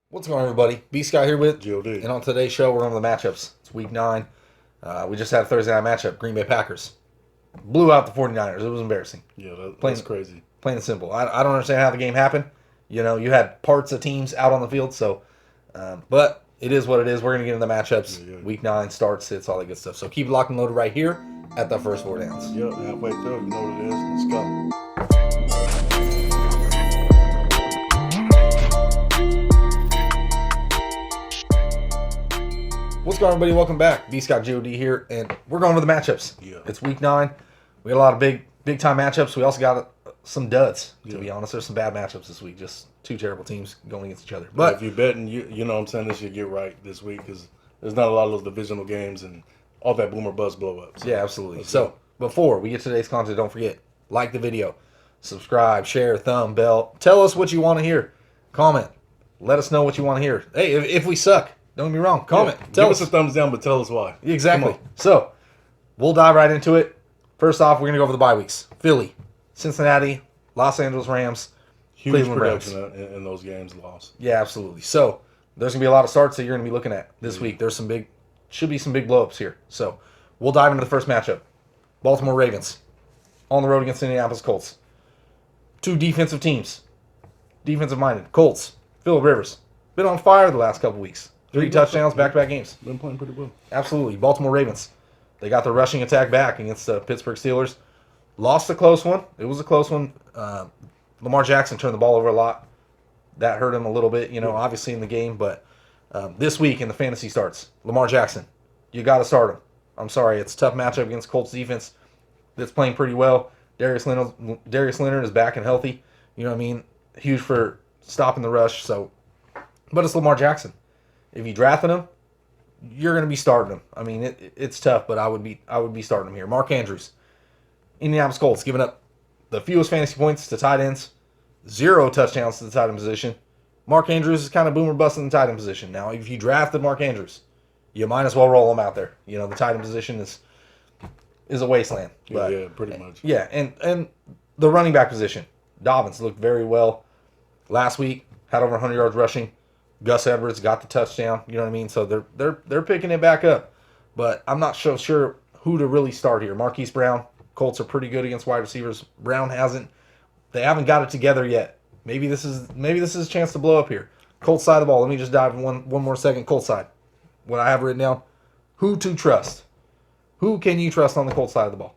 What's going on, everybody? B Scott here with GOD. and on today's show, we're on the matchups. It's week 9. We just had a Thursday night matchup. Green Bay Packers blew out the 49ers. It was embarrassing. Yeah, Plain, that's crazy. plain and simple. I don't understand how the game happened. You had parts of teams out on the field, but it is what it is. We're going to get into the matchups. Yeah. Week 9 starts. It's all that good stuff. So keep it locked and loaded right here at the first 4 downs. Yep, halfway through. You know what it is. Let's go. What's going on, everybody? Welcome back. B Scott GOD here, and we're going to the matchups. Yeah. It's week 9. We got a lot of big time matchups. We also got some duds, to be honest. There's some bad matchups this week. Just two terrible teams going against each other. But if you're betting, you know what I'm saying, this should get right this week because there's not a lot of those divisional games and all that boomer bust blow ups. yeah, absolutely. So before we get to today's content, don't forget, like the video, subscribe, share, thumb, bell. Tell us what you want to hear. Comment. Let us know what you want to hear. Hey, if we suck, don't get me wrong. Comment. Give us a thumbs down, but tell us why. Exactly. So, we'll dive right into it. First off, we're going to go over the bye weeks. Philly, Cincinnati, Los Angeles Rams, Huge Cleveland production Browns. in those games lost. Yeah, absolutely. So, there's going to be a lot of starts that you're going to be looking at this week. There's should be some big blow-ups here. So, we'll dive into the first matchup. Baltimore Ravens on the road against the Indianapolis Colts. Two defensive teams. Defensive-minded. Colts, Phillip Rivers. Been on fire the last couple weeks. 3 touchdowns, back-to-back games. Been playing pretty well. Absolutely. Baltimore Ravens. They got their rushing attack back against the Pittsburgh Steelers. Lost a close one. It was a close one. Lamar Jackson turned the ball over a lot. That hurt him a little bit, obviously in the game. But this week in the fantasy starts, Lamar Jackson, you got to start him. I'm sorry. It's a tough matchup against Colts defense that's playing pretty well. Darius Leonard is back and healthy. You know what I mean? Huge for stopping the rush. But it's Lamar Jackson. If you drafted him, you're going to be starting him. I mean, it's tough, but I would be starting him here. Mark Andrews, Indianapolis Colts, giving up the fewest fantasy points to tight ends, 0 touchdowns to the tight end position. Mark Andrews is kind of boomer busting the tight end position. Now, if you drafted Mark Andrews, you might as well roll him out there. The tight end position is a wasteland. But, yeah, pretty much. Yeah, and the running back position, Dobbins looked very well last week. Had over 100 yards rushing. Gus Edwards got the touchdown. You know what I mean? So they're picking it back up. But I'm not so sure who to really start here. Marquise Brown. Colts are pretty good against wide receivers. Brown they haven't got it together yet. Maybe this is a chance to blow up here. Colts side of the ball. Let me just dive one more second. Colts side. What I have written down. Who to trust? Who can you trust on the Colts side of the ball?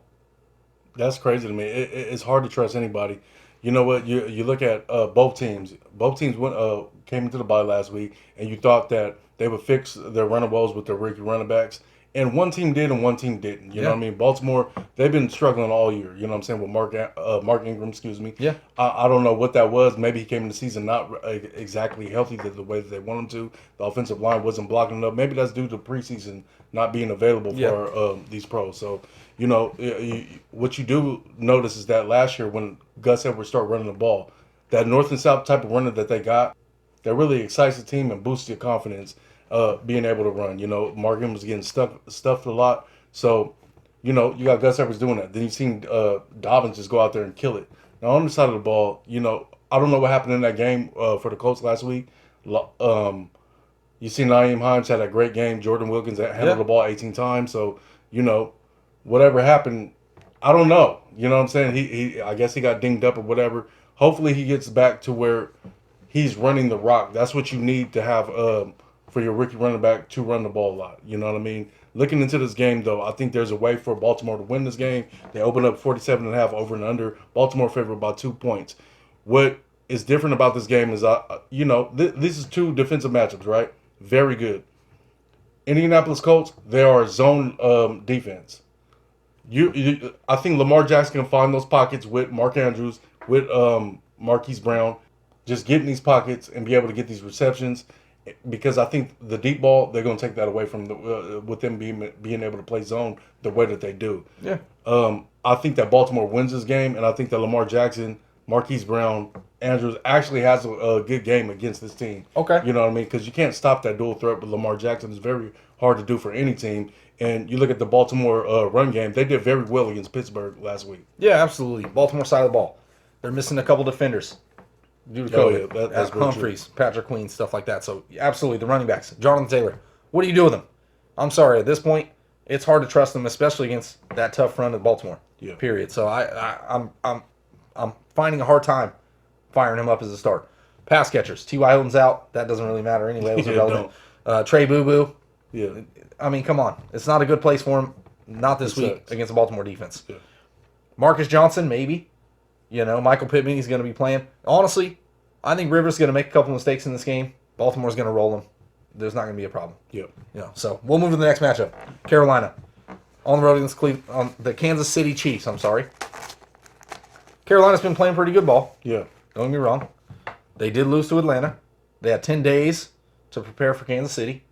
That's crazy to me. It's hard to trust anybody. You know what? You look at both teams. Both teams came into the bye last week, and you thought that they would fix their running woes with their rookie running backs. And one team did, and one team didn't. You know what I mean? Baltimore, they've been struggling all year. You know what I'm saying? With Mark Ingram, excuse me. Yeah. I don't know what that was. Maybe he came in the season not exactly healthy the way that they want him to. The offensive line wasn't blocking enough. Maybe that's due to preseason not being available for these pros. So, what you do notice is that last year when Gus Edwards started running the ball, that north and south type of runner that they got, that really excites the team and boosts your confidence being able to run. Mark Ingram was getting stuffed a lot. So, you got Gus Edwards doing that. Then you've seen Dobbins just go out there and kill it. Now, on the side of the ball, I don't know what happened in that game for the Colts last week. You see Nyheim Hines had a great game. Jordan Wilkins handled the ball 18 times. So, whatever happened, I don't know. You know what I'm saying? He I guess he got dinged up or whatever. Hopefully he gets back to where he's running the rock. That's what you need to have for your rookie running back to run the ball a lot. You know what I mean? Looking into this game, though, I think there's a way for Baltimore to win this game. They opened up 47.5 over and under. Baltimore favored by 2 points. What is different about this game is, this is 2 defensive matchups, right? Very good. Indianapolis Colts, they are a zone defense. I think Lamar Jackson can find those pockets with Mark Andrews, with Marquise Brown, just getting these pockets and be able to get these receptions. Because I think the deep ball, they're going to take that away from with them being able to play zone the way that they do. Yeah. I think that Baltimore wins this game, and I think that Lamar Jackson, Marquise Brown, Andrews actually has a good game against this team. Okay. You know what I mean? Because you can't stop that dual threat with Lamar Jackson. It's very hard to do for any team. And you look at the Baltimore run game, they did very well against Pittsburgh last week. Yeah, absolutely. Baltimore side of the ball. They're missing a couple defenders. due to Oh, COVID. yeah, that's very Humphreys, Patrick Queen, stuff like that. So absolutely, the running backs, Jonathan Taylor. What do you do with him? I'm sorry, at this point, it's hard to trust them, especially against that tough front of Baltimore. Yeah. Period. So I'm finding a hard time firing him up as a start. Pass catchers, T.Y. Hilton's out. That doesn't really matter anyway. It was irrelevant. Trey Boo Boo. Yeah. I mean, come on. It's not a good place for him. Not this week sucks. against the Baltimore defense. Yeah. Marcus Johnson, maybe. Michael Pittman, he's going to be playing. Honestly, I think Rivers is going to make a couple mistakes in this game. Baltimore's going to roll him. There's not going to be a problem. Yeah. So we'll move to the next matchup. Carolina on the road against the Kansas City Chiefs. I'm sorry. Carolina's been playing pretty good ball. Yeah. Don't get me wrong. They did lose to Atlanta. They had 10 days to prepare for Kansas City.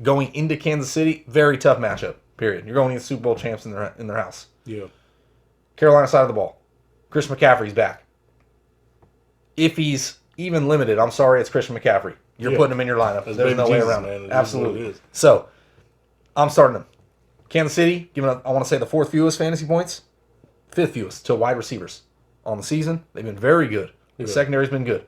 Going into Kansas City, very tough matchup. Period. You're going against Super Bowl champs in their house. Yeah. Carolina side of the ball. Chris McCaffrey's back. If he's even limited, I'm sorry, it's Christian McCaffrey. You're putting him in your lineup. That's There's no baby way Jesus, around man. it. It Absolutely. is what it is. So, I'm starting him. Kansas City, giving up, I want to say, the fourth fewest fantasy points, fifth fewest to wide receivers on the season. They've been very good. The secondary's been good.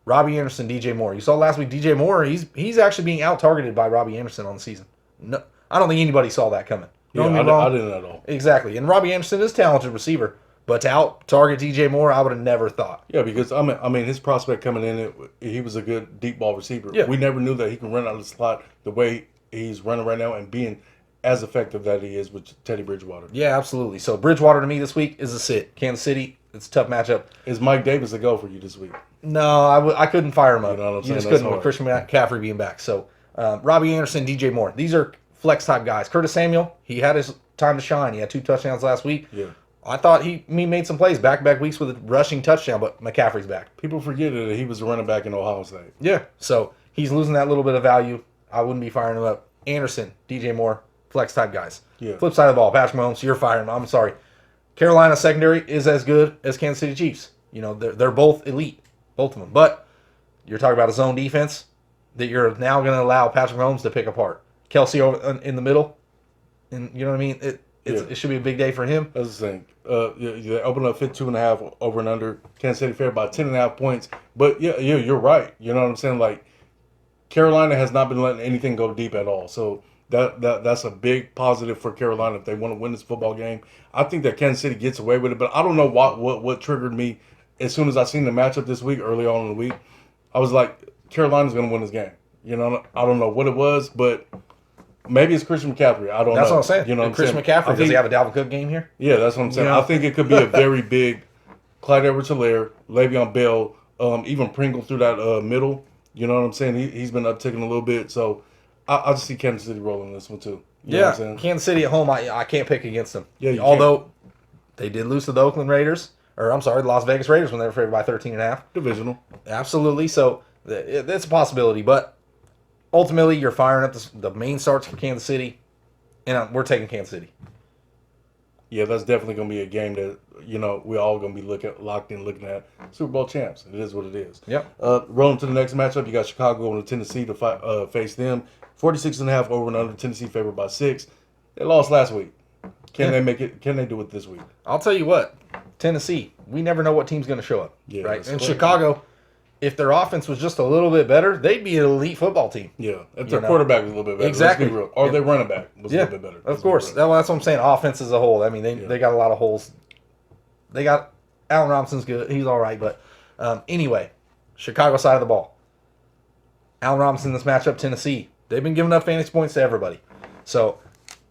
Robbie Anderson, DJ Moore. You saw last week, DJ Moore, he's actually being out-targeted by Robbie Anderson on the season. No, I don't think anybody saw that coming. Yeah, I didn't at all. Exactly. And Robbie Anderson is a talented receiver, but to out-target DJ Moore, I would have never thought. Yeah, because I mean, his prospect coming in, he was a good deep ball receiver. Yeah. We never knew that he can run out of the slot the way he's running right now and being as effective that he is with Teddy Bridgewater. Yeah, absolutely. So Bridgewater to me this week is a sit. Kansas City, it's a tough matchup. Is Mike Davis a go for you this week? No, I couldn't fire him up. You know what I'm You saying? just That's couldn't with hard. Christian McCaffrey being back. So Robbie Anderson, DJ Moore, these are flex type guys. Curtis Samuel, he had his time to shine. He had 2 touchdowns last week. Yeah. I thought he made some plays back-to-back weeks with a rushing touchdown, but McCaffrey's back. People forget that he was a running back in Ohio State. Yeah. So he's losing that little bit of value. I wouldn't be firing him up. Anderson, DJ Moore, flex type guys. Yeah. Flip side of the ball, Patrick Mahomes, you're firing him. I'm sorry. Carolina secondary is as good as Kansas City Chiefs. They're both elite, both of them. But you're talking about a zone defense that you're now going to allow Patrick Mahomes to pick apart. Kelsey over in the middle, and you know what I mean. It should be a big day for him. That's the thing. They opened up 52.5 over and under. Kansas City fair by 10.5 points. But yeah, you're right. You know what I'm saying? Like Carolina has not been letting anything go deep at all. So that's a big positive for Carolina if they want to win this football game. I think that Kansas City gets away with it, but I don't know what triggered me as soon as I seen the matchup this week, early on in the week. I was like, Carolina's going to win this game. I don't know what it was, but maybe it's Christian McCaffrey. I don't know. That's what I'm saying. You know what I'm Christian saying? McCaffrey, does he have a Dalvin Cook game here? Yeah, that's what I'm saying. You know? I think it could be a very big Clyde Edwards-Helaire, Le'Veon Bell, even Pringle through that middle. You know what I'm saying? He's been upticking a little bit. So I just see Kansas City rolling this one too. You know what I'm saying? Kansas City at home, I can't pick against them. Yeah, you although they did lose to the Oakland Raiders, or I'm sorry, the Las Vegas Raiders when they were favored by 13.5. Divisional. Absolutely. So that's a possibility, but ultimately you're firing up the main starts for Kansas City, and we're taking Kansas City. Yeah, that's definitely going to be a game that, we're all going to be locked in looking at. Super Bowl champs. It is what it is. Yep. Rolling to the next matchup, you got Chicago going to Tennessee to face them. 46.5 over and under. Tennessee favored by 6. They lost last week. Can they make it? Can they do it this week? I'll tell you what, Tennessee, we never know what team's going to show up. Yeah, right? that's And correct. Chicago, if their offense was just a little bit better, they'd be an elite football team. Yeah, if their quarterback was a little bit better. Exactly. Let's be real. Or their running back was a little bit better. Of course. That's what I'm saying. Offense as a whole. I mean, they got a lot of holes. They got Allen Robinson's good. He's all right. But anyway, Chicago side of the ball. Allen Robinson in this matchup, Tennessee. They've been giving up fantasy points to everybody. So,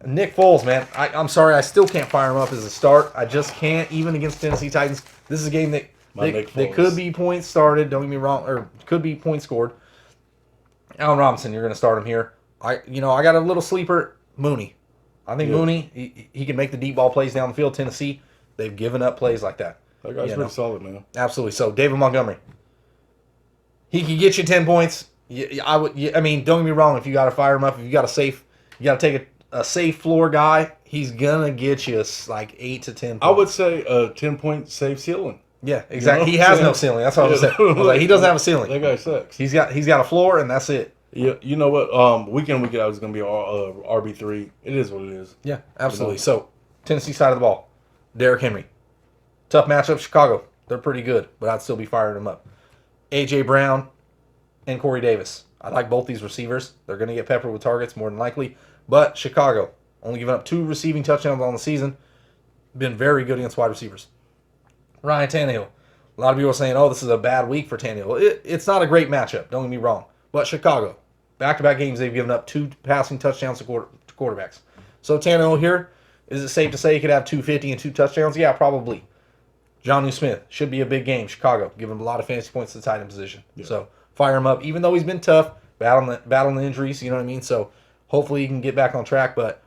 Nick Foles, man, I'm sorry. I still can't fire him up as a start. I just can't, even against Tennessee Titans. This is a game that they could be points started. Don't get me wrong. Or could be points scored. Allen Robinson, you're going to start him here. I got a little sleeper, Mooney. I think Mooney, he can make the deep ball plays down the field. Tennessee, they've given up plays like that. That guy's pretty solid, man. Absolutely. So, David Montgomery. He can get you 10 points. Don't get me wrong. If you got to fire him up, if you got to take a safe floor guy, he's going to get you like 8 to 10 points. I would say a 10-point safe ceiling. Yeah, exactly. He has no ceiling. That's what I was saying. I was like, he doesn't have a ceiling. That guy sucks. He's got a floor, and that's it. Yeah, you know what? Week out is going to be RB3. It is what it is. Yeah, absolutely. So, Tennessee side of the ball, Derrick Henry. Tough matchup, Chicago. They're pretty good, but I'd still be firing them up. A.J. Brown and Corey Davis. I like both these receivers. They're going to get peppered with targets more than likely. But Chicago, only giving up 2 receiving touchdowns on the season. Been very good against wide receivers. Ryan Tannehill. A lot of people are saying, oh, this is a bad week for Tannehill. It's not a great matchup, don't get me wrong. But Chicago, back-to-back games, they've given up 2 passing touchdowns to quarterbacks. So Tannehill here, is it safe to say he could have 250 and 2 touchdowns? Yeah, probably. Jonnu Smith, should be a big game. Chicago, give him a lot of fantasy points to the tight end position. Yeah. So fire him up, even though he's been tough, battling the injuries, you know what I mean? So hopefully he can get back on track, but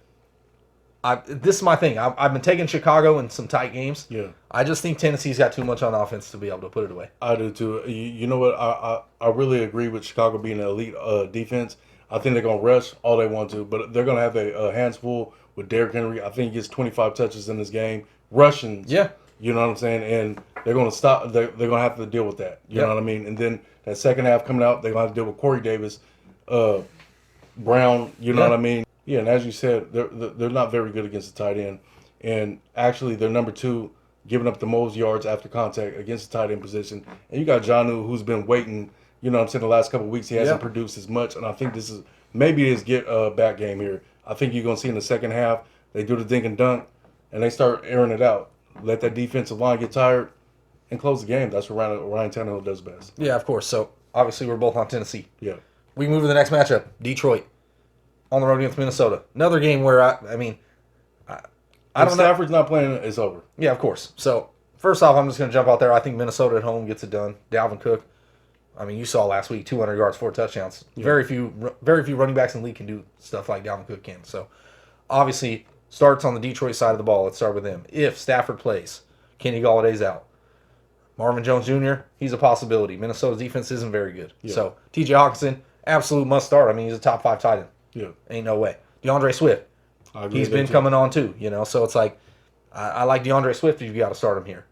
this is my thing. I've been taking Chicago in some tight games. Yeah. I just think Tennessee's got too much on offense to be able to put it away. I do too. You know what? I really agree with Chicago being an elite defense. I think they're going to rush all they want to, but they're going to have a hands full with Derrick Henry. I think he gets 25 touches in this game. Rushing. Yeah. You know what I'm saying? And they're going to stop. They're going to have to deal with that. You know what I mean? And then that second half coming out, they're going to have to deal with Corey Davis, Brown. You know what I mean? Yeah, and as you said, they're not very good against the tight end. And actually, they're number 2, giving up the most yards after contact against the tight end position. And you got Jonnu, who's been waiting, you know what I'm saying, the last couple of weeks. He hasn't produced as much. And I think this is maybe his back game here. I think you're going to see in the second half, they do the dink and dunk, and they start airing it out. Let that defensive line get tired and close the game. That's what Ryan Tannehill does best. Yeah, of course. So, obviously, we're both on Tennessee. Yeah. We move to the next matchup, Detroit. On the road against Minnesota. Another game where, I don't know. Stafford's not playing, it's over. Yeah, of course. So, first off, I'm just going to jump out there. I think Minnesota at home gets it done. Dalvin Cook, I mean, you saw last week, 200 yards, 4 touchdowns. Yeah. Very few running backs in the league can do stuff like Dalvin Cook can. So, obviously, starts on the Detroit side of the ball. Let's start with them. If Stafford plays, Kenny Galladay's out. Marvin Jones Jr., he's a possibility. Minnesota's defense isn't very good. Yeah. So, T.J. Hawkinson, absolute must start. I mean, he's a top 5 tight end. Yeah. Ain't no way. DeAndre Swift, he's been coming on too, you know. So it's like, I like DeAndre Swift if you got to start him here.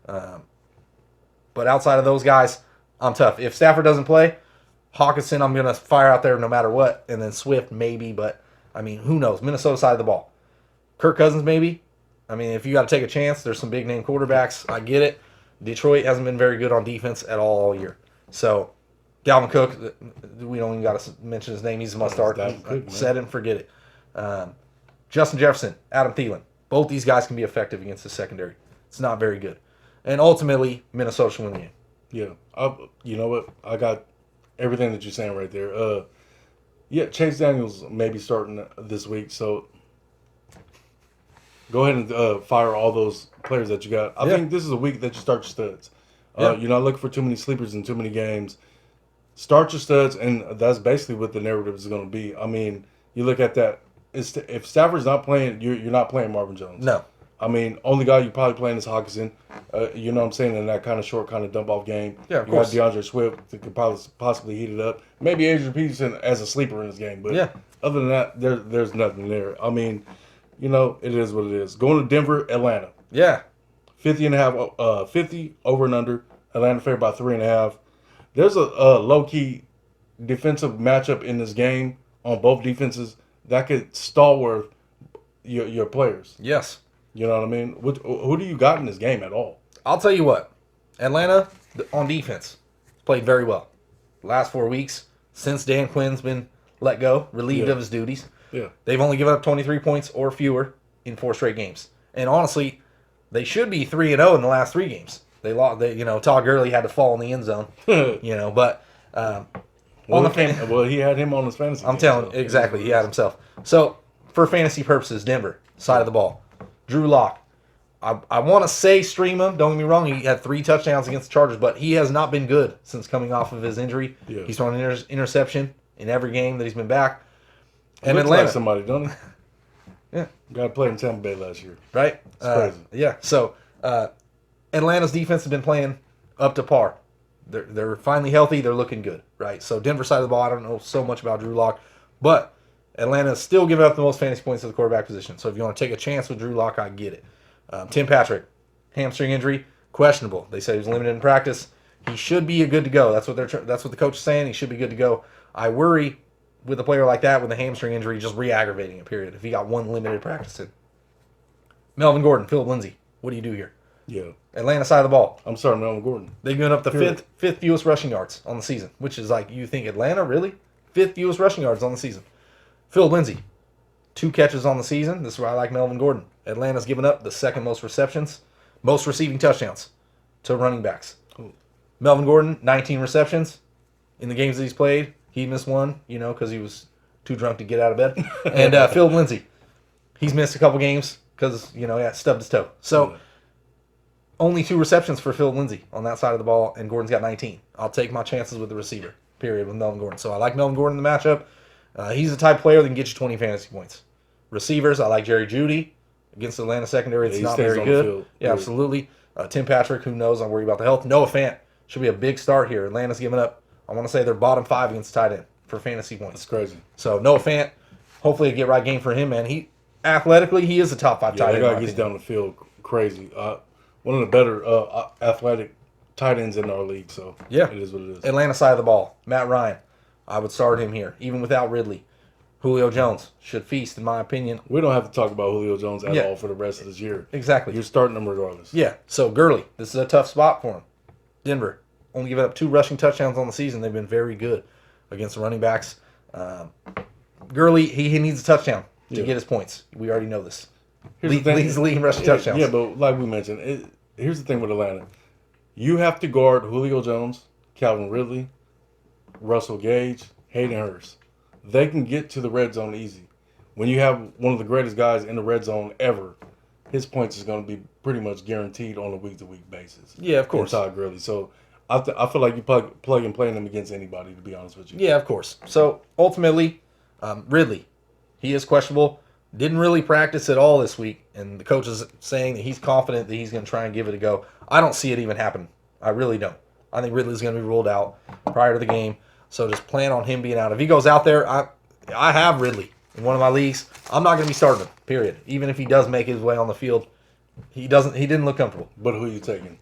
But outside of those guys, I'm tough. If Stafford doesn't play, Hawkinson, I'm going to fire out there no matter what. And then Swift, maybe. But, I mean, who knows? Minnesota side of the ball. Kirk Cousins, maybe. I mean, if you got to take a chance, there's some big-name quarterbacks. I get it. Detroit hasn't been very good on defense at all year. So, Dalvin Cook, we don't even got to mention his name. He's a must-start. Set it and forget it. Justin Jefferson, Adam Thielen. Both these guys can be effective against the secondary. It's not very good. And ultimately, Minnesota should win the game. Yeah. You know what? I got everything that you're saying right there. Yeah, Chase Daniels may be starting this week, so go ahead and fire all those players that you got. I think this is a week that you start your studs. You're not looking for too many sleepers in too many games. Start your studs, and that's basically what the narrative is going to be. I mean, you look at that. If Stafford's not playing, you're not playing Marvin Jones. No. I mean, only guy you're probably playing is Hawkinson. You know what I'm saying? In that kind of short, kind of dump-off game. Yeah, of course. You got DeAndre Swift that could possibly heat it up. Maybe Adrian Peterson as a sleeper in this game. But other than that, there's nothing there. I mean, you know, it is what it is. Going to Denver, Atlanta. Yeah. 50 over and under. Atlanta favored by 3.5. There's a low-key defensive matchup in this game on both defenses that could stalwart your players. Yes. You know what I mean? Who do you got in this game at all? I'll tell you what. Atlanta, on defense, played very well. Last 4 weeks, since Dan Quinn's been let go, relieved of his duties, they've only given up 23 points or fewer in 4 straight games. And honestly, they should be 3-0 in the last 3 games. They lost. Todd Gurley had to fall in the end zone. But he had him on his fantasy. I'm telling you, exactly, he had himself. So for fantasy purposes, Denver side of the ball, Drew Lock. I want to say stream him. Don't get me wrong. He had 3 touchdowns against the Chargers, but he has not been good since coming off of his injury. Yeah. He's thrown an interception in every game that he's been back. And Atlanta, like somebody, don't he? Yeah, got to play in Tampa Bay last year. Right. It's crazy. Yeah. So. Atlanta's defense has been playing up to par. They're finally healthy. They're looking good, right? So Denver side of the ball, I don't know so much about Drew Lock, but Atlanta's still giving up the most fantasy points to the quarterback position. So if you want to take a chance with Drew Lock, I get it. Tim Patrick, hamstring injury, questionable. They said he was limited in practice. He should be good to go. That's what the coach is saying. He should be good to go. I worry with a player like that with a hamstring injury, just re-aggravating it. Period. If he got 1 limited practice in. Melvin Gordon, Philip Lindsay, what do you do here? Yeah. Atlanta side of the ball. I'm starting Melvin Gordon. They've given up the fifth fewest rushing yards on the season, which is like, you think Atlanta, really? Fifth fewest rushing yards on the season. Phil Lindsay, 2 catches on the season. This is why I like Melvin Gordon. Atlanta's given up the second most receptions, most receiving touchdowns to running backs. Cool. Melvin Gordon, 19 receptions in the games that he's played. He missed one, because he was too drunk to get out of bed. And Phil Lindsay, he's missed a couple games because, he stubbed his toe. So only 2 receptions for Phil Lindsay on that side of the ball, and Gordon's got 19. I'll take my chances with the receiver, period, with Melvin Gordon. So I like Melvin Gordon in the matchup. He's the type of player that can get you 20 fantasy points. Receivers, I like Jerry Jeudy against the Atlanta secondary. It's not very good. Yeah, absolutely. Tim Patrick, who knows? I'm worried about the health. Noah Fant should be a big start here. Atlanta's given up, I want to say, they're bottom 5 against tight end for fantasy points. That's crazy. So Noah Fant, hopefully a get right game for him, man. He athletically, he is a top 5 tight end. That guy gets down the field crazy. One of the better athletic tight ends in our league. So yeah, it is what it is. Atlanta side of the ball, Matt Ryan. I would start him here, even without Ridley. Julio Jones should feast, in my opinion. We don't have to talk about Julio Jones at all for the rest of this year. Exactly. You're starting him regardless. Yeah. So Gurley, this is a tough spot for him. Denver, only giving up 2 rushing touchdowns on the season. They've been very good against the running backs. Gurley, he needs a touchdown to get his points. We already know this. Leads the league in rushing touchdowns. Yeah, but like we mentioned, here's the thing with Atlanta. You have to guard Julio Jones, Calvin Ridley, Russell Gage, Hayden Hurst. They can get to the red zone easy. When you have one of the greatest guys in the red zone ever, his points is going to be pretty much guaranteed on a week-to-week basis. Yeah, of course. Todd Gurley. So I feel like you plug and play him against anybody, to be honest with you. Yeah, of course. So ultimately, Ridley, he is questionable. Didn't really practice at all this week, and the coach is saying that he's confident that he's going to try and give it a go. I don't see it even happen. I really don't. I think Ridley's going to be ruled out prior to the game, so just plan on him being out. If he goes out there, I have Ridley in one of my leagues. I'm not going to be starting him, period. Even if he does make his way on the field, he didn't look comfortable. But who are you taking?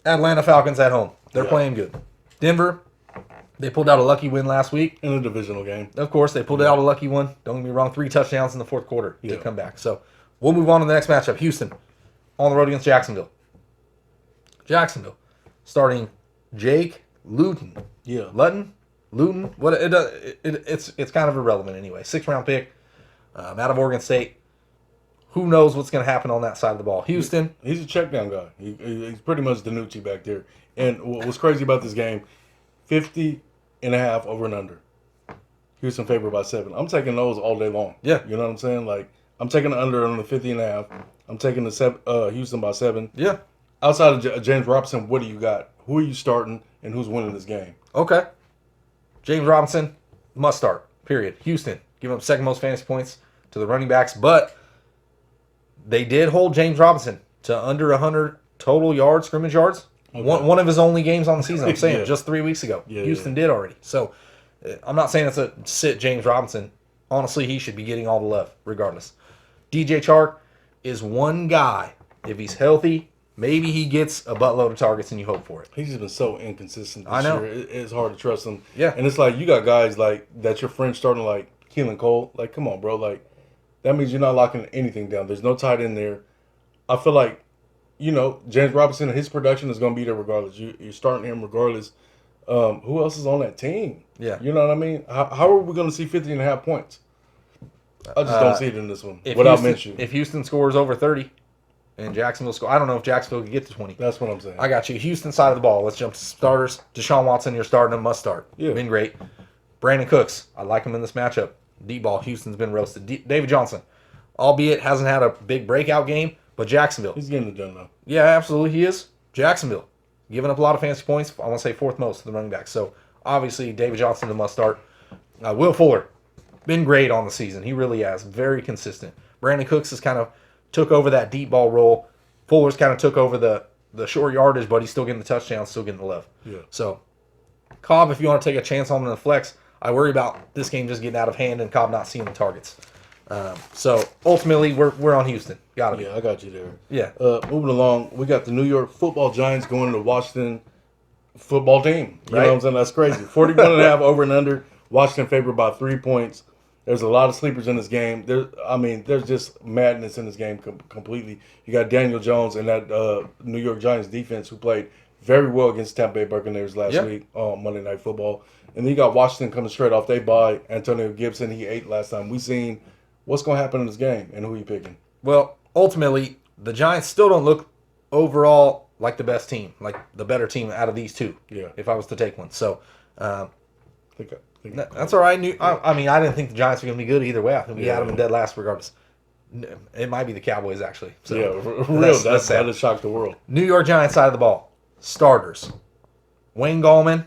Atlanta Falcons at home. They're playing good. Denver, they pulled out a lucky win last week. In a divisional game. Of course, they pulled out a lucky one. Don't get me wrong, 3 touchdowns in the fourth quarter to come back. So we'll move on to the next matchup. Houston on the road against Jacksonville. Jacksonville starting Jake Luton. Yeah. Luton? What it's kind of irrelevant anyway. 6th-round pick out of Oregon State. Who knows what's going to happen on that side of the ball? Houston. He's a check down guy. He's pretty much Danucci back there. And what's crazy about this game, 50.5 over and under. Houston favored by 7. I'm taking those all day long. Yeah. You know what I'm saying? Like, I'm taking the under on the 50.5. I'm taking the Houston by 7. Yeah. Outside of James Robinson, what do you got? Who are you starting and who's winning this game? Okay. James Robinson, must start, period. Houston, giving up 2nd most fantasy points to the running backs, but they did hold James Robinson to under 100 total yards, scrimmage yards. Okay. One of his only games on the season, I'm saying, just 3 weeks ago. Yeah, Houston did already. So I'm not saying it's a sit James Robinson. Honestly, he should be getting all the love, regardless. DJ Chark is one guy. If he's healthy, maybe he gets a buttload of targets and you hope for it. He's just been so inconsistent this I know. year. It's hard to trust him. Yeah. And it's like you got guys like that your friends starting like Keelan Cole. Like, come on, bro. Like, that means you're not locking anything down. There's no tight end there. I feel like, James Robinson and his production is going to be there regardless. You're starting him regardless. Who else is on that team? Yeah. You know what I mean? How are we going to see 50.5 points? I just don't see it in this one without Minshew. If Houston scores over 30 and Jacksonville score, I don't know if Jacksonville can get to 20. That's what I'm saying. I got you. Houston side of the ball. Let's jump to starters. Deshaun Watson, you're starting him. Must start. Yeah. Been great. Brandon Cooks, I like him in this matchup. Deep ball. Houston's been roasted. David Johnson, albeit hasn't had a big breakout game, but Jacksonville. He's getting it done, though. Yeah, absolutely he is. Jacksonville, giving up a lot of fantasy points. I want to say 4th most to the running back. So, obviously, David Johnson, the must start. Will Fuller, been great on the season. He really has. Very consistent. Brandon Cooks has kind of took over that deep ball role. Fuller's kind of took over the short yardage, but he's still getting the touchdowns, still getting the love. Yeah. So, Cobb, if you want to take a chance on him in the flex, I worry about this game just getting out of hand and Cobb not seeing the targets. So, ultimately, we're on Houston. Got to be. Yeah, I got you there. Yeah. Moving along, we got the New York Football Giants going to the Washington football team. You know what I'm saying? That's crazy. 41.5 over and under. Washington favored by 3 points. There's a lot of sleepers in this game. There's just madness in this game completely. You got Daniel Jones and that New York Giants defense who played very well against Tampa Bay Buccaneers last week on Monday Night Football. And then you got Washington coming straight off. They bye Antonio Gibson. He ate last time. We seen what's going to happen in this game and who you picking. Well, ultimately, the Giants still don't look overall like the best team, like the better team out of these two. Yeah. If I was to take one, so I think that's all right. I didn't think the Giants were going to be good either way. I think we had them in dead last regardless. It might be the Cowboys actually. So that has shocked the world. New York Giants side of the ball. Starters. Wayne Gallman,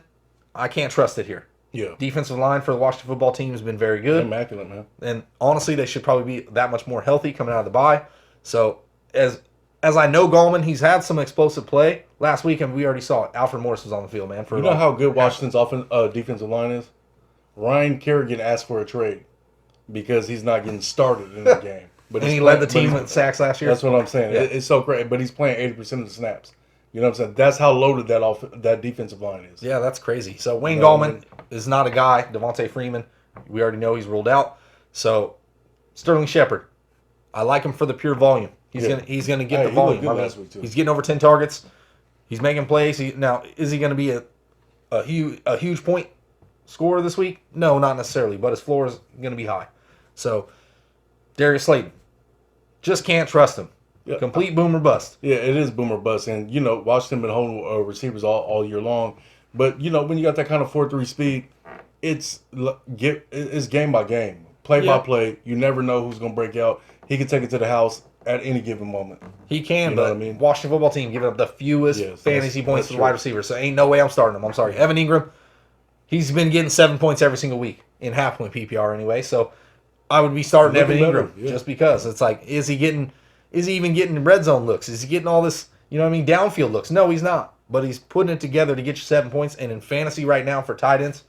I can't trust it here. Yeah. Defensive line for the Washington football team has been very good. Immaculate, man. And honestly, they should probably be that much more healthy coming out of the bye. So as I know Gallman, he's had some explosive play last week, and we already saw it. Alfred Morris was on the field, man. You know how good Washington's defensive line is? Ryan Kerrigan asked for a trade because he's not getting started in the game. But he led the team with sacks last year. That's what I'm saying. Yeah. It's so great, but he's playing 80% of the snaps. You know what I'm saying? That's how loaded that defensive line is. Yeah, that's crazy. So Wayne Gallman is not a guy. Devontae Freeman, we already know he's ruled out. So Sterling Shepard, I like him for the pure volume. He's gonna get the volume. Last week too. He's getting over 10 targets. He's making plays. Now, is he going to be a huge point scorer this week? No, not necessarily. But his floor is going to be high. So Darius Slayton, just can't trust him. Yeah. Complete boomer bust. Yeah, it is boomer bust. And, Washington been holding receivers all year long. But, when you got that kind of 4-3 speed, it's game by game. Play by play. You never know who's going to break out. He can take it to the house at any given moment. He can, but Washington football team giving up the fewest fantasy points to the wide receivers. So ain't no way I'm starting him. I'm sorry. Evan Ingram, he's been getting 7 points every single week in half-point PPR anyway. So I would be starting Evan Ingram just because. It's like, is he even getting red zone looks? Is he getting all this, downfield looks? No, he's not. But he's putting it together to get you 7 points. And in fantasy right now for tight ends,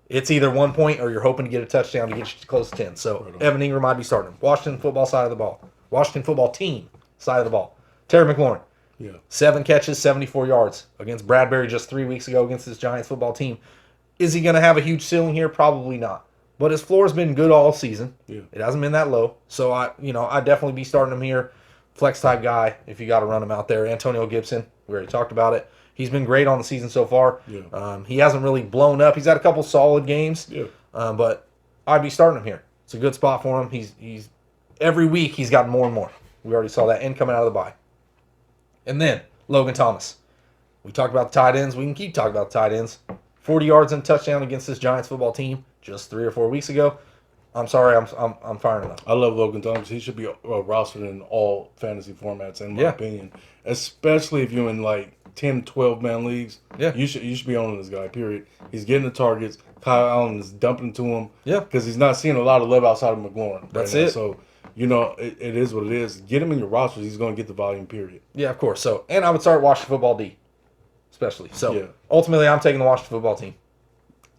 it's either 1 point or you're hoping to get a touchdown to get you close to 10. So Evan Ingram, I'd be starting him. Washington football side of the ball. Washington football team side of the ball. Terry McLaurin. 7 catches, 74 yards against Bradbury just 3 weeks ago against this Giants football team. Is he going to have a huge ceiling here? Probably not. But his floor has been good all season. Yeah. It hasn't been that low. So I'd definitely be starting him here. Flex type guy if you got to run him out there. Antonio Gibson, we already talked about it. He's been great on the season so far. Yeah. He hasn't really blown up. He's had a couple solid games. Yeah. But I'd be starting him here. It's a good spot for him. He's every week he's gotten more and more. We already saw that end coming out of the bye. And then Logan Thomas. We talked about the tight ends. We can keep talking about the tight ends. 40 yards and touchdown against this Giants football team just 3 or 4 weeks ago. I'm sorry, I'm firing him up. I love Logan Thomas. He should be rostered in all fantasy formats, in my opinion. Especially if you're in like 10, 12-man leagues. Yeah. You should be owning this guy, period. He's getting the targets. Kyle Allen is dumping to him. Yeah. Because he's not seeing a lot of love outside of McLaurin. That's it. So, it is what it is. Get him in your rosters. He's going to get the volume, period. Yeah, of course. So, and I would start Washington football D, especially. So, ultimately, I'm taking the Washington football team.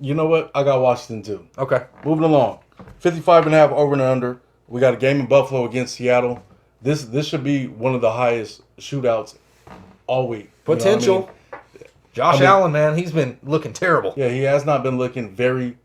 You know what? I got Washington, too. Okay. Moving along. 55.5 over and under. We got a game in Buffalo against Seattle. This should be one of the highest shootouts all week. Potential. Josh Allen, man, he's been looking terrible. Yeah, he has not been looking very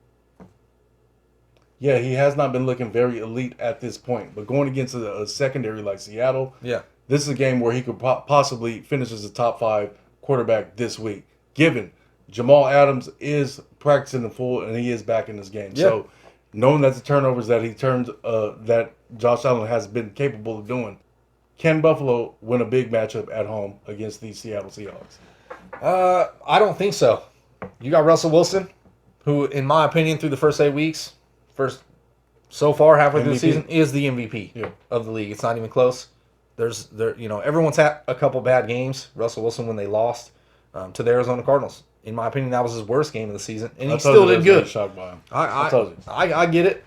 elite at this point. But going against a secondary like Seattle, this is a game where he could possibly finish as a top 5 quarterback this week, given Jamal Adams is practicing in full and he is back in this game. Yeah. So knowing that the turnovers that he turned that Josh Allen has been capable of doing, can Buffalo win a big matchup at home against the Seattle Seahawks? I don't think so. You got Russell Wilson, who, in my opinion, through the first 8 weeks, so far halfway through the season, is the MVP of the league. It's not even close. Everyone's had a couple bad games. Russell Wilson when they lost to the Arizona Cardinals. In my opinion, that was his worst game of the season, and he still did good. Shocked by him. I told you. I get it.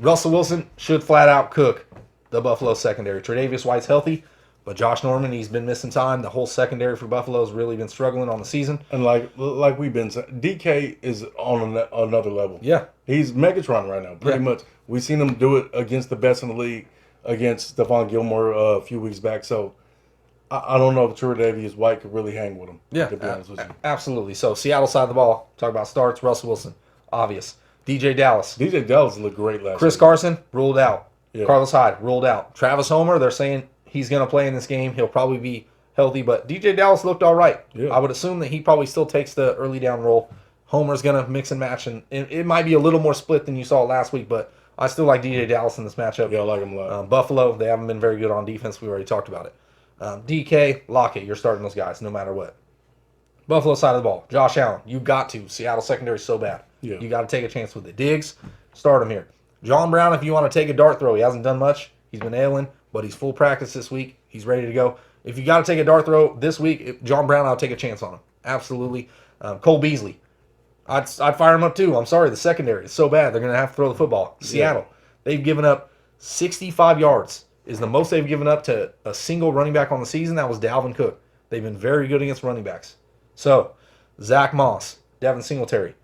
Russell Wilson should flat out cook the Buffalo secondary. Tre'Davious White's healthy, but Josh Norman, he's been missing time. The whole secondary for Buffalo has really been struggling on the season. And like we've been saying, DK is on another level. Yeah. He's Megatron right now, pretty much. We've seen him do it against the best in the league, against Stephon Gilmore a few weeks back. So I don't know if Tre'Davious White could really hang with him. Yeah, to be honest with you. Absolutely. So Seattle side of the ball, talk about starts, Russell Wilson, obvious. DJ Dallas. DJ Dallas looked great last Chris week. Carson, ruled out. Yeah. Carlos Hyde, ruled out. Travis Homer, they're saying he's going to play in this game. He'll probably be healthy, but DJ Dallas looked all right. Yeah. I would assume that he probably still takes the early down role. Homer's going to mix and match, and it might be a little more split than you saw last week, but I still like DJ Dallas in this matchup. Yeah, I like him a lot. Buffalo, they haven't been very good on defense. We already talked about it. DK, Lockett, you're starting those guys no matter what. Buffalo side of the ball, Josh Allen, you got to. Seattle secondary so bad. Yeah. You got to take a chance with it. Diggs, start him here. John Brown, if you want to take a dart throw, he hasn't done much. He's been ailing, but he's full practice this week. He's ready to go. If you got to take a dart throw this week, John Brown, I'll take a chance on him. Absolutely. Cole Beasley, I'd fire him up too. I'm sorry, the secondary is so bad. They're going to have to throw the football. Seattle, they've given up 65 yards. Is the most they've given up to a single running back on the season. That was Dalvin Cook. They've been very good against running backs. So, Zach Moss, Devin Singletary.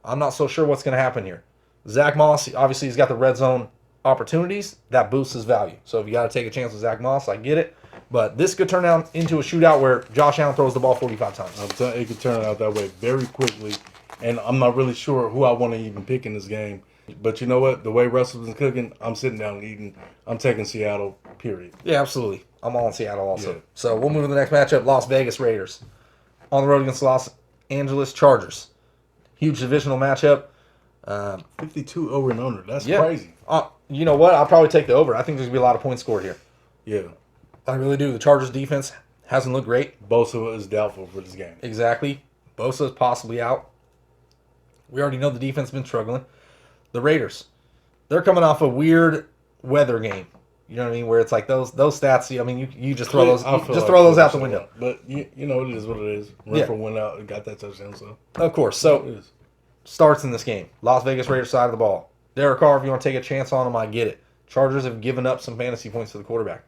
I'm not so sure what's going to happen here. Zach Moss, obviously, he's got the red zone opportunities. That boosts his value. So, if you got to take a chance with Zach Moss, I get it. But this could turn out into a shootout where Josh Allen throws the ball 45 times. It could turn out that way very quickly. And I'm not really sure who I want to even pick in this game. But you know what? The way Russell's been cooking, I'm sitting down and eating. I'm taking Seattle, period. Yeah, absolutely. I'm all in Seattle also. Yeah. So we'll move to the next matchup, Las Vegas Raiders. On the road against the Los Angeles Chargers. Huge divisional matchup. 52 over and under. That's crazy. You know what? I'll probably take the over. I think there's going to be a lot of points scored here. Yeah. I really do. The Chargers defense hasn't looked great. Bosa is doubtful for this game. Exactly. Bosa is possibly out. We already know the defense has been struggling. The Raiders, they're coming off a weird weather game. You know what I mean? Where it's like those stats. I mean, you just throw those throw those out the window. But you know it is what it is. Renfro went out and got that touchdown. So of course. So it is. Starts in this game. Las Vegas Raiders side of the ball. Derek Carr, if you want to take a chance on him, I get it. Chargers have given up some fantasy points to the quarterback.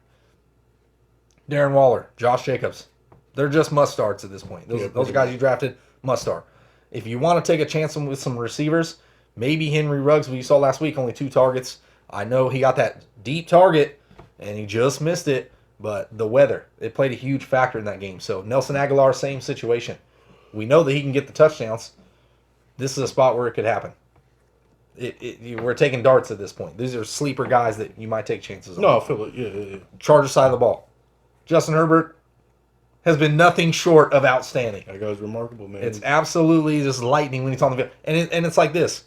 Darren Waller, Josh Jacobs. They're just must starts at this point. Those are guys you drafted, must start. If you want to take a chance with some receivers, maybe Henry Ruggs, we saw last week, only 2 targets. I know he got that deep target, and he just missed it, but the weather, it played a huge factor in that game. So Nelson Aguilar, same situation. We know that he can get the touchdowns. This is a spot where it could happen. We're taking darts at this point. These are sleeper guys that you might take chances on. No, I feel it. Yeah. Chargers side of the ball. Justin Herbert has been nothing short of outstanding. That guy's remarkable, man. It's absolutely just lightning when he's on the field. And it's like this.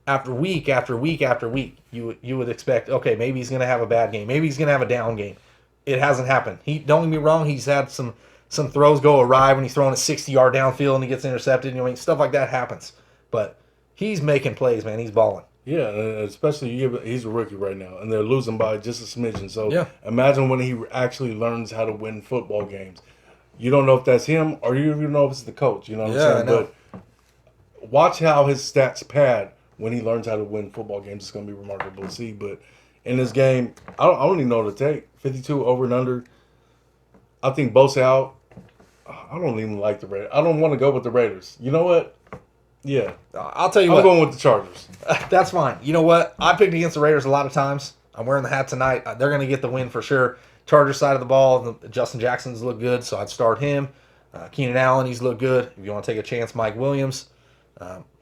After week after week after week, you would expect, okay, maybe he's going to have a bad game. Maybe he's going to have a down game. It hasn't happened. Don't get me wrong, he's had some throws go awry when he's throwing a 60-yard downfield and he gets intercepted. You know, stuff like that happens. But he's making plays, man. He's balling. Yeah, especially he's a rookie right now, and they're losing by just a smidgen. So imagine when he actually learns how to win football games. You don't know if that's him, or you even know if it's the coach. You know what I'm saying? But watch how his stats pad when he learns how to win football games. It's going to be remarkable to see. But in this game, I don't even know what to take. 52 over and under. I think Bosa out. I don't even like the Raiders. I don't want to go with the Raiders. You know what? Yeah. I'll tell you I'm what. going with the Chargers. That's fine. You know what? I picked against the Raiders a lot of times. I'm wearing the hat tonight. They're going to get the win for sure. Chargers side of the ball, Justin Jackson's looked good, so I'd start him. Keenan Allen, he's looked good. If you want to take a chance, Mike Williams.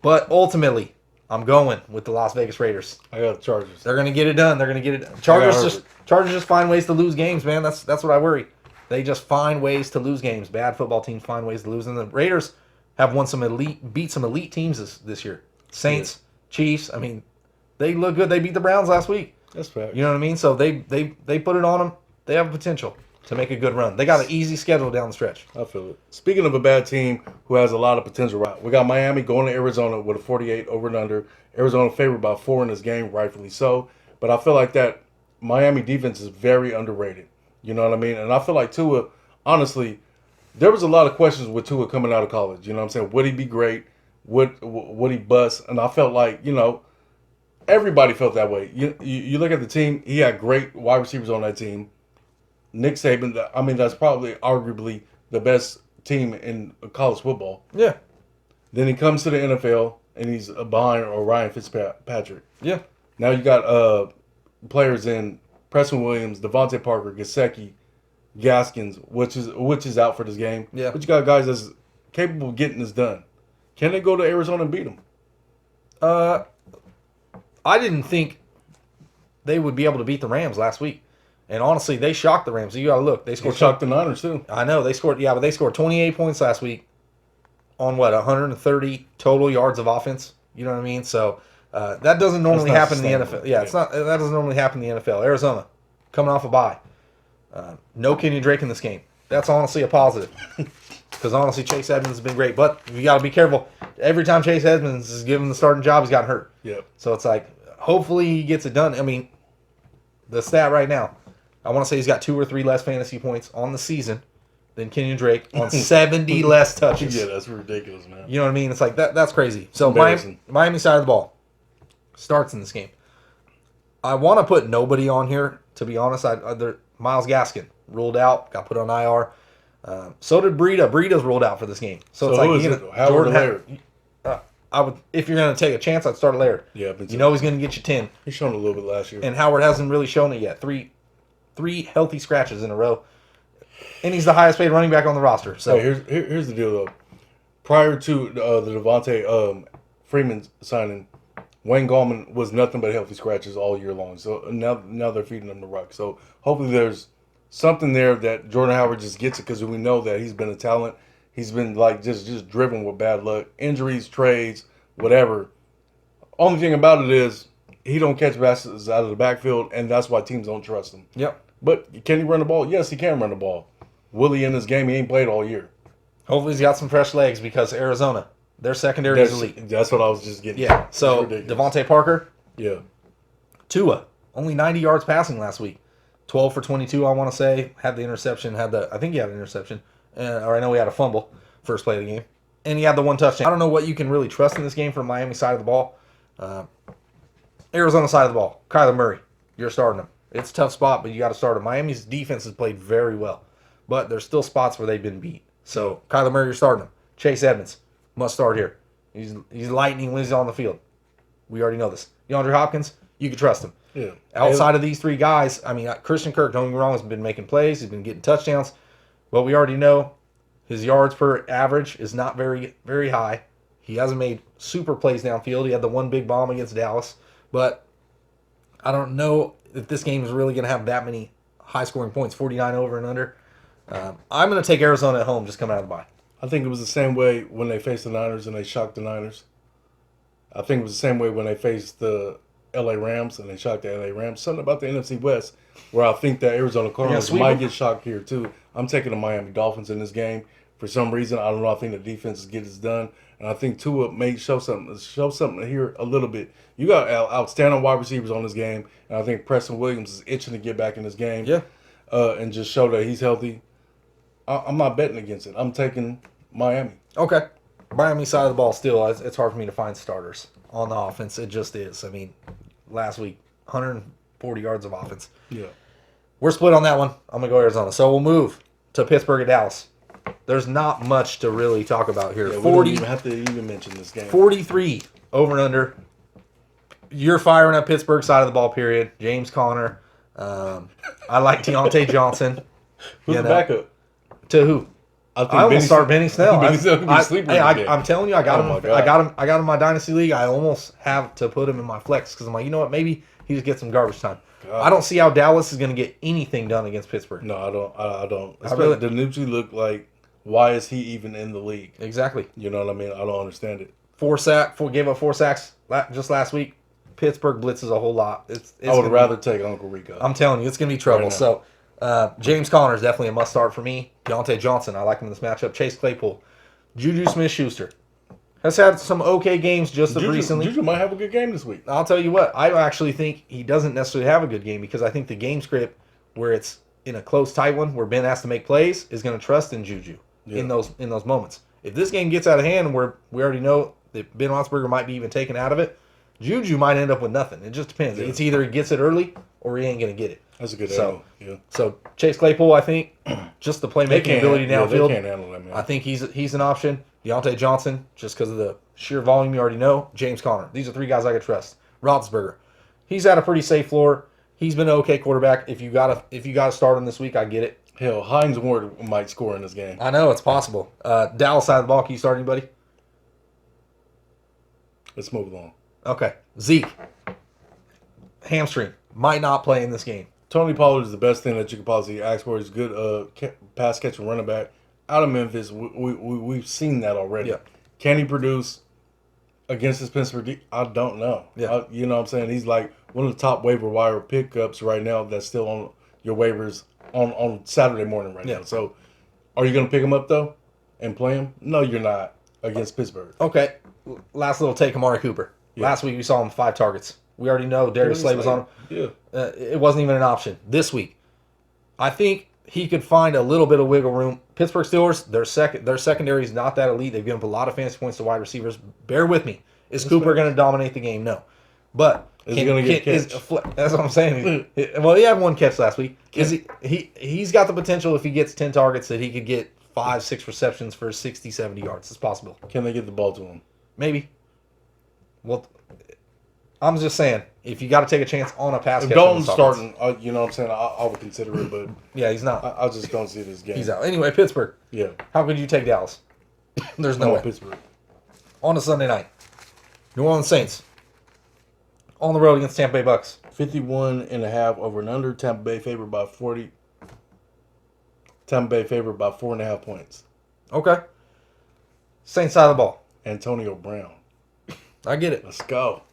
But ultimately, I'm going with the Las Vegas Raiders. I got the Chargers. They're going to get it done. They're going to get it done. Chargers just find ways to lose games, man. That's what I worry. They just find ways to lose games. Bad football teams find ways to lose. And the Raiders have beat some elite teams this year. Saints, Chiefs. I mean, they look good. They beat the Browns last week. That's fact. You know what I mean? So they put it on them. They have potential to make a good run. They got an easy schedule down the stretch. I feel it. Speaking of a bad team who has a lot of potential, we got Miami going to Arizona with a 48 over and under. Arizona favored by 4 in this game, rightfully so. But I feel like that Miami defense is very underrated. You know what I mean? And I feel like Tua, honestly, there was a lot of questions with Tua coming out of college. You know what I'm saying? Would he be great? Would he bust? And I felt like, everybody felt that way. You look at the team, he had great wide receivers on that team. Nick Saban, that's probably arguably the best team in college football. Yeah. Then he comes to the NFL, and he's behind Ryan Fitzpatrick. Yeah. Now you got players in Preston Williams, Devontae Parker, Gesicki, Gaskins, which is out for this game. Yeah. But you got guys that's capable of getting this done. Can they go to Arizona and beat them? I didn't think they would be able to beat the Rams last week. And honestly, they shocked the Rams. You got to look. They They scored. shocked the Niners too. I know they scored. Yeah, but they scored 28 points last week on what 130 total yards of offense. You know what I mean? So that doesn't normally happen in the NFL. Yeah, it's not. That doesn't normally happen in the NFL. Arizona coming off a bye. No Kenyon Drake in this game. That's honestly a positive. Because honestly, Chase Edmonds has been great. But you got to be careful. Every time Chase Edmonds is given the starting job, he's gotten hurt. Yep. So it's like, hopefully he gets it done. I mean, the stat right now, I want to say he's got 2 or 3 less fantasy points on the season than Kenyon Drake on 70 less touches. Yeah, that's ridiculous, man. You know what I mean? It's like, that's crazy. So Embarrassing. Miami side of the ball starts in this game. I want to put nobody on here, to be honest. Myles Gaskin ruled out, got put on IR. So did Breida. Breida's ruled out for this game. So it's who like, is you it? know, Howard or Jordan Laird? I would, if you're going to take a chance, I'd start Laird. Yeah, but You know he's going to get you 10. he's shown a little bit last year. And Howard hasn't really shown it yet. Three healthy scratches in a row. And he's the highest paid running back on the roster. So Hey, here's the deal though. Prior to the Devontae Freeman signing, Wayne Gallman was nothing but healthy scratches all year long. So now they're feeding him the rock. So hopefully there's something there that Jordan Howard just gets it, because we know that he's been a talent. He's been like just driven with bad luck, injuries, trades, whatever. Only thing about it is he don't catch passes out of the backfield, and that's why teams don't trust him. yep. But can he run the ball? Yes, he can run the ball. Will he in this game? He ain't played all year. Hopefully he's got some fresh legs, because Arizona, their secondary is elite. That's what I was just getting. Yeah. It's So ridiculous. Devontae Parker, Yeah. Tua, only 90 yards passing last week. 12 for 22, I want to say. Had the interception. I think he had an interception. Or I know he had a fumble first play of the game. And he had the 1 touchdown. I don't know what you can really trust in this game from Miami side of the ball. Arizona side of the ball. Kyler Murray, you're starting him. It's a tough spot, but you got to start him. Miami's defense has played very well. But there's still spots where they've been beat. So Kyler Murray, you're starting him. Chase Edmonds, must start here. He's lightning when he's on the field. We already know this. DeAndre Hopkins, you can trust him. Yeah. Outside of these 3 guys, I mean, Christian Kirk, don't get me wrong, has been making plays. He's been getting touchdowns. But we already know his yards per average is not very, very high. He hasn't made super plays downfield. He had the 1 big bomb against Dallas. But I don't know if this game is really going to have that many high-scoring points, 49 over and under. I'm going to take Arizona at home just coming out of the bye. I think it was the same way when they faced the Niners and they shocked the Niners. I think it was the same way when they faced the LA Rams and they shocked the LA Rams. Something about the NFC West where I think that Arizona Cardinals sweep might them? get shocked here too. I'm taking the Miami Dolphins in this game. For some reason, I don't know. I think the defense gets it done, and I think Tua may show something here a little bit. You got outstanding wide receivers on this game, and I think Preston Williams is itching to get back in this game. Yeah. And just show that he's healthy. I'm not betting against it. I'm taking Miami. Okay. Miami side of the ball still, it's hard for me to find starters on the offense. It just is. I mean, last week, 140 yards of offense. Yeah. We're split on that one. I'm going to go Arizona. So we'll move to Pittsburgh and Dallas. There's not much to really talk about here. Yeah, we 40, don't even have to even mention this game. 43 over and under. You're firing up Pittsburgh side of the ball, period. James Conner. I like Deontay Johnson. Who's the backup? To who? I almost start Benny Snell. Benny Snell could be a sleeper in this game. I'm telling you, I got Oh him. my God. I got him in my dynasty league. I almost have to put him in my flex because I'm like, you know what? Maybe he just gets some garbage time. God. I don't see how Dallas is going to get anything done against Pittsburgh. No, I don't. I don't. I really- Danucci looked like, why is he even in the league? Exactly. You know what I mean? I don't understand it. Gave up 4 sacks just last week. Pittsburgh blitzes a whole lot. I would rather take Uncle Rico. I'm telling you, it's going to be trouble. Right So, James Conner is definitely a must start for me. Deontay Johnson, I like him in this matchup. Chase Claypool. Juju Smith-Schuster has had some okay games just recently. Juju might have a good game this week. I'll tell you what, I actually think he doesn't necessarily have a good game because I think the game script where it's in a close, tight one where Ben has to make plays is going to trust in Juju in those moments. If this game gets out of hand where we already know that Ben Roethlisberger might be even taken out of it, Juju might end up with nothing. It just depends. Yeah. It's either he gets it early or he ain't going to get it. That's a good So- angle. Yeah. So Chase Claypool, I think, just the playmaking ability They downfield. can't handle that, man. I think he's an option. Deontay Johnson, just because of the sheer volume you already know. James Conner. These are 3 guys I could trust. Roethlisberger. He's at a pretty safe floor. He's been an okay quarterback. If you gotta start him this week, I get it. Hell, Hines Ward might score in this game. I know it's possible. Dallas side of the ball, can you start anybody? Let's move along. Okay. Zeke. hamstring, might not play in this game. Tony Pollard is the best thing that you could possibly ask for. He's good pass catching running back out of Memphis. We've seen that already. Yeah. Can he produce against this Pittsburgh? I don't know. Yeah. You know what I'm saying? He's like one of the top waiver wire pickups right now that's still on your waivers on Saturday morning right now. So are you going to pick him up, though, and play him? No, you're not against Pittsburgh. Okay. Last little take, Amari Cooper. Yeah. Last week we saw him 5 targets. We already know Darius Slay was on him. Yeah. It wasn't even an option. This week, I think he could find a little bit of wiggle room. Pittsburgh Steelers, their secondary is not that elite. They've given up a lot of fantasy points to wide receivers. Bear with me. Is Cooper going to dominate the game? No. But is he going to get a catch? That's what I'm saying. Well, he had 1 catch last week. He's got the potential, if he gets 10 targets, that he could get 5-6 receptions for 60, 70 yards. It's possible. Can they get the ball to him? Maybe. Well, I'm just saying, if you got to take a chance on a pass catcher. If Dalton's starting, you know what I'm saying, I would consider it, but yeah, he's not. I just don't see this game. He's out. Anyway, Pittsburgh. Yeah. How could you take Dallas? There's no way. Pittsburgh. On a Sunday night. New Orleans Saints. On the road against Tampa Bay Bucks. 51.5 over and under. Tampa Bay favored by 40. Tampa Bay favored by 4.5 points. Okay. Saints side of the ball. Antonio Brown. I get it. Let's go.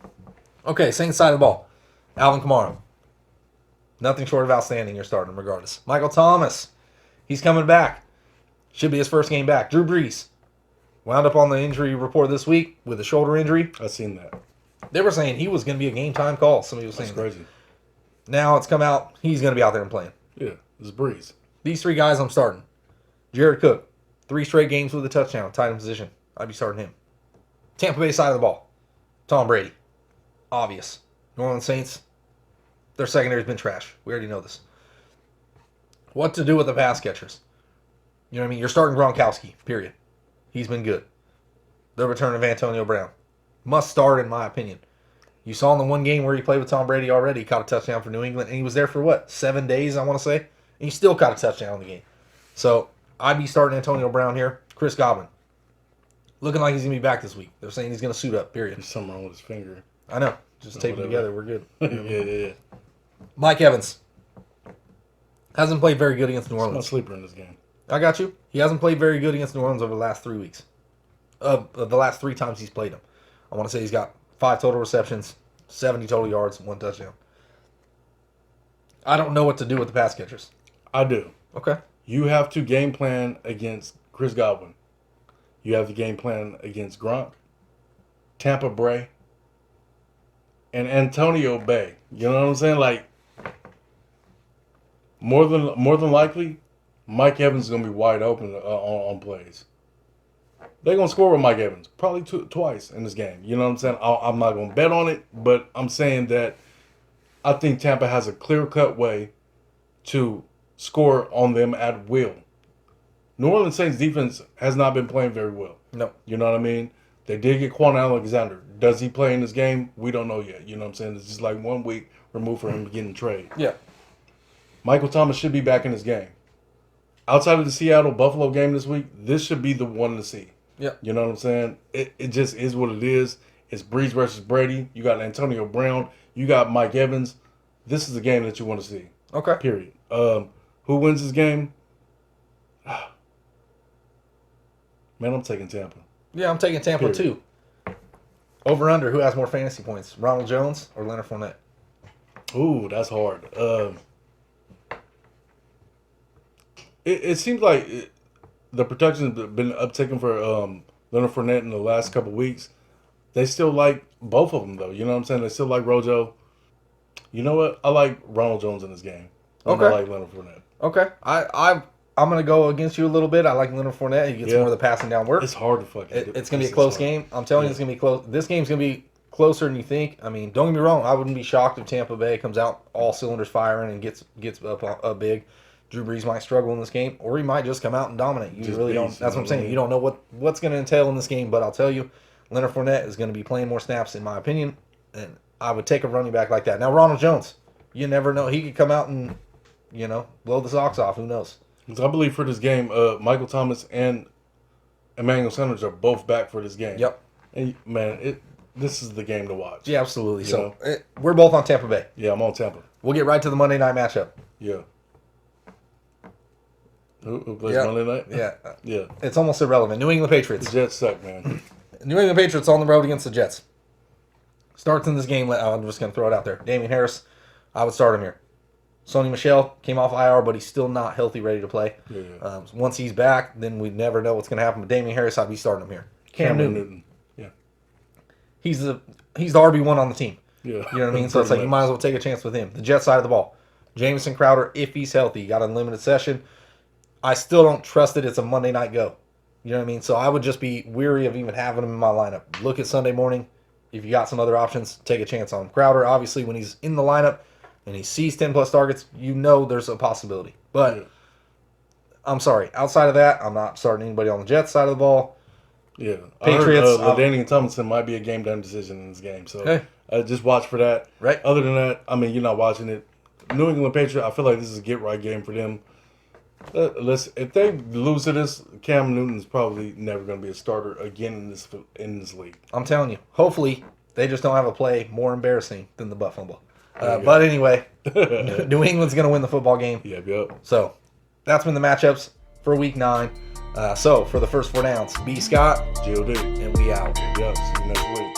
Okay, Saints side of the ball. Alvin Kamara. Nothing short of outstanding. You're starting regardless. Michael Thomas. He's coming back. Should be his first game back. Drew Brees. Wound up on the injury report this week with a shoulder injury. I've seen that. They were saying he was going to be a game-time call. Somebody was saying that's crazy. Now it's come out. He's going to be out there and playing. Yeah, it's Brees. These 3 guys I'm starting. Jared Cook. 3 straight games with a touchdown. Tight end position. I'd be starting him. Tampa Bay side of the ball. Tom Brady. Obvious. New Orleans Saints. Their secondary's been trash. We already know this. What to do with the pass catchers? You know what I mean? You're starting Gronkowski. Period. He's been good. The return of Antonio Brown. Must start, in my opinion. You saw in the 1 game where he played with Tom Brady already. He caught a touchdown for New England. And he was there for what? 7 days, I want to say. And he still caught a touchdown in the game. So, I'd be starting Antonio Brown here. Chris Godwin. Looking like he's going to be back this week. They're saying he's going to suit up, period. There's something wrong with his finger. I know. Just tape it together. We're good. Yeah. Mike Evans. Hasn't played very good against New Orleans. I'm a sleeper in this game. I got you. He hasn't played very good against New Orleans over the last 3 weeks. The last 3 times he's played them. I want to say he's got 5 total receptions, 70 total yards, 1 touchdown. I don't know what to do with the pass catchers. I do. Okay. You have to game plan against Chris Godwin. You have to game plan against Gronk, Tampa Bay, and Antonio Bay. You know what I'm saying? Like, more than likely, Mike Evans is going to be wide open on plays. They're going to score with Mike Evans probably twice in this game. You know what I'm saying? I'm not going to bet on it, but I'm saying that I think Tampa has a clear-cut way to score on them at will. New Orleans Saints defense has not been playing very well. No. You know what I mean? They did get Quan Alexander. Does he play in this game? We don't know yet. You know what I'm saying? It's just like 1 week removed for him getting traded. Yeah. Michael Thomas should be back in this game. Outside of the Seattle-Buffalo game this week, this should be the one to see. Yeah. You know what I'm saying? It just is what it is. It's Breeze versus Brady. You got Antonio Brown. You got Mike Evans. This is the game that you want to see. Okay. Period. Who wins this game? Man, I'm taking Tampa. Yeah, I'm taking Tampa too. Over under, who has more fantasy points? Ronald Jones or Leonard Fournette? Ooh, that's hard. It seems like the production has been uptaken for Leonard Fournette in the last couple weeks. They still like both of them, though. You know what I'm saying? They still like Rojo. You know what? I like Ronald Jones in this game. Okay. I like Leonard Fournette. Okay. I'm going to go against you a little bit. I like Leonard Fournette. He gets more of the passing down work. It's hard to fucking It's going to be a close game. I'm telling you, it's going to be close. This game's going to be closer than you think. I mean, don't get me wrong. I wouldn't be shocked if Tampa Bay comes out all cylinders firing and gets up big. Drew Brees might struggle in this game, or he might just come out and dominate. You really don't. That's what I'm saying. You don't know what's going to entail in this game, but I'll tell you, Leonard Fournette is going to be playing more snaps, in my opinion, and I would take a running back like that. Now, Ronald Jones, you never know. He could come out and, blow the socks off. Who knows? I believe for this game, Michael Thomas and Emmanuel Sanders are both back for this game. Yep. And man, this is the game to watch. Yeah, absolutely. You So we're both on Tampa Bay. Yeah, I'm on Tampa. We'll get right to the Monday night matchup. Yeah. Who plays Yeah. Monday night? Yeah. Yeah. It's almost irrelevant. New England The Patriots. Jets suck, man. New England Patriots on the road against the Jets. Starts in this game. I'm just going to throw it out there. Damian Harris, I would start him here. Sony Michel came off IR, but he's still not healthy, ready to play. Yeah. Once he's back, then we never know what's going to happen. But Damian Harris, I'd be starting him here. Cam Newton. Yeah. He's the RB1 on the team. Yeah. You know what I mean? So it's like you might as well take a chance with him. The Jet side of the ball. Jamison Crowder, if he's healthy, got a limited session. I still don't trust it. It's a Monday night go. You know what I mean? So I would just be weary of even having him in my lineup. Look at Sunday morning. If you got some other options, take a chance on him. Crowder, obviously, when he's in the lineup and he sees 10-plus targets, you know there's a possibility. But I'm sorry. Outside of that, I'm not starting anybody on the Jets side of the ball. Yeah. Patriots. I heard LaDainian Tomlinson might be a game-time decision in this game. So just watch for that. Right. Other than that, I mean, you're not watching it. New England Patriots, I feel like this is a get-right game for them. If they lose to this, Cam Newton's probably never going to be a starter again in this league. I'm telling you. Hopefully, they just don't have a play more embarrassing than the butt fumble. But anyway, New England's going to win the football game. Yep. So that's been the matchups for Week 9. So for the first 4 downs, B. Scott, G.O.D. and we out. Yep. See you next week.